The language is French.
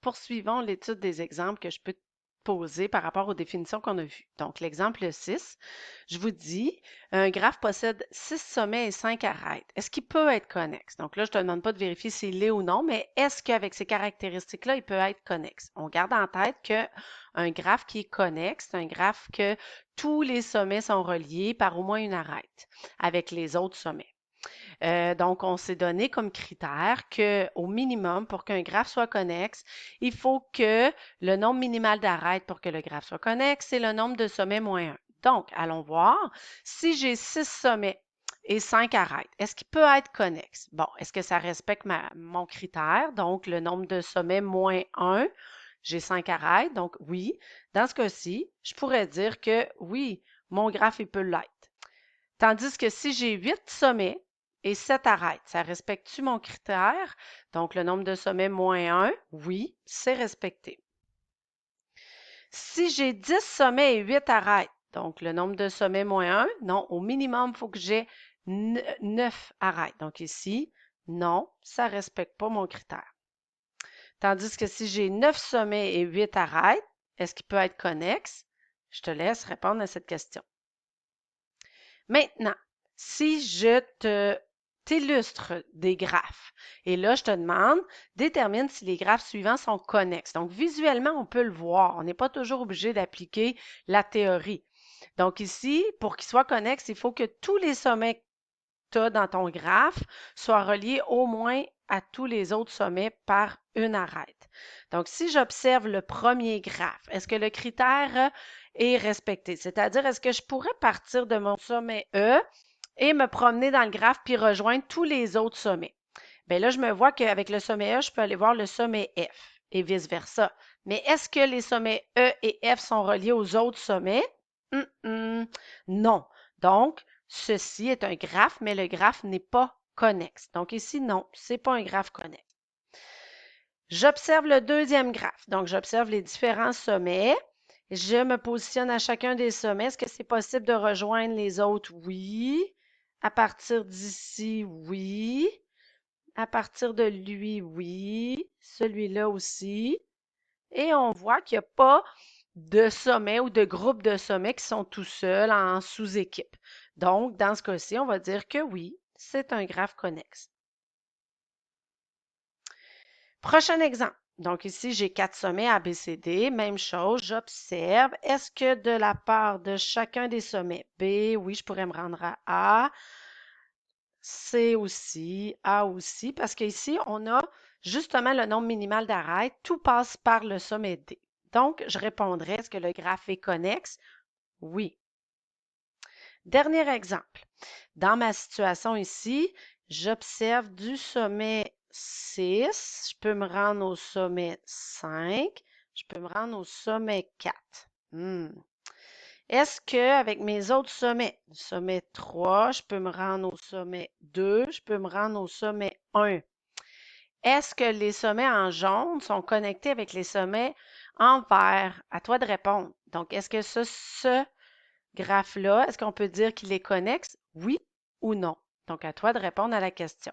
poursuivons l'étude des exemples que je peux te poser par rapport aux définitions qu'on a vues. Donc, l'exemple 6, je vous dis, un graphe possède 6 sommets et 5 arêtes. Est-ce qu'il peut être connexe? Donc là, je ne te demande pas de vérifier s'il est ou non, mais est-ce qu'avec ces caractéristiques-là, il peut être connexe? On garde en tête qu'un graphe qui est connexe, c'est un graphe que tous les sommets sont reliés par au moins une arête avec les autres sommets. Donc, on s'est donné comme critère qu'au minimum, pour qu'un graphe soit connexe, il faut que le nombre minimal d'arêtes pour que le graphe soit connexe, c'est le nombre de sommets moins 1. Donc, allons voir si j'ai 6 sommets et 5 arêtes. Est-ce qu'il peut être connexe? Bon, est-ce que ça respecte mon critère? Donc, le nombre de sommets moins 1, j'ai 5 arêtes, donc oui. Dans ce cas-ci, je pourrais dire que oui, mon graphe, il peut l'être. Tandis que si j'ai 8 sommets et 7 arêtes, ça respecte-tu mon critère? Donc, le nombre de sommets moins 1, oui, c'est respecté. Si j'ai 10 sommets et 8 arêtes, donc le nombre de sommets moins 1, non, au minimum, il faut que j'ai 9 arêtes. Donc ici, non, ça ne respecte pas mon critère. Tandis que si j'ai 9 sommets et 8 arêtes, est-ce qu'il peut être connexe? Je te laisse répondre à cette question. Maintenant, si je t'illustre des graphes, et là, je te demande, détermine si les graphes suivants sont connexes. Donc, visuellement, on peut le voir. On n'est pas toujours obligé d'appliquer la théorie. Donc, ici, pour qu'ils soient connexes, il faut que tous les sommets que tu as dans ton graphe soient reliés au moins à tous les autres sommets par une arête. Donc, si j'observe le premier graphe, est-ce que le critère est respecté? C'est-à-dire, est-ce que je pourrais partir de mon sommet E et me promener dans le graphe puis rejoindre tous les autres sommets? Bien là, je me vois qu'avec le sommet E, je peux aller voir le sommet F et vice-versa. Mais est-ce que les sommets E et F sont reliés aux autres sommets? Non. Donc, ceci est un graphe, mais le graphe n'est pas connexe. Donc ici, non, ce n'est pas un graphe connexe. J'observe le deuxième graphe. Donc, j'observe les différents sommets. Je me positionne à chacun des sommets. Est-ce que c'est possible de rejoindre les autres? Oui. À partir d'ici, oui. À partir de lui, oui. Celui-là aussi. Et on voit qu'il n'y a pas de sommets ou de groupes de sommets qui sont tout seuls en sous-équipe. Donc, dans ce cas-ci, on va dire que oui, c'est un graphe connexe. Prochain exemple. Donc ici, j'ai 4 sommets A, B, C, D. Même chose, j'observe. Est-ce que de la part de chacun des sommets, B, oui, je pourrais me rendre à A, C aussi, A aussi, parce qu'ici, on a justement le nombre minimal d'arêtes. Tout passe par le sommet D. Donc, je répondrai, est-ce que le graphe est connexe? Oui. Dernier exemple. Dans ma situation ici, j'observe du sommet 6, je peux me rendre au sommet 5, je peux me rendre au sommet 4. Est-ce qu'avec mes autres sommets, sommet 3, je peux me rendre au sommet 2, je peux me rendre au sommet 1? Est-ce que les sommets en jaune sont connectés avec les sommets en vert? À toi de répondre. Donc, est-ce que ce graphe-là, est-ce qu'on peut dire qu'il est connexe? Oui ou non? Donc, à toi de répondre à la question.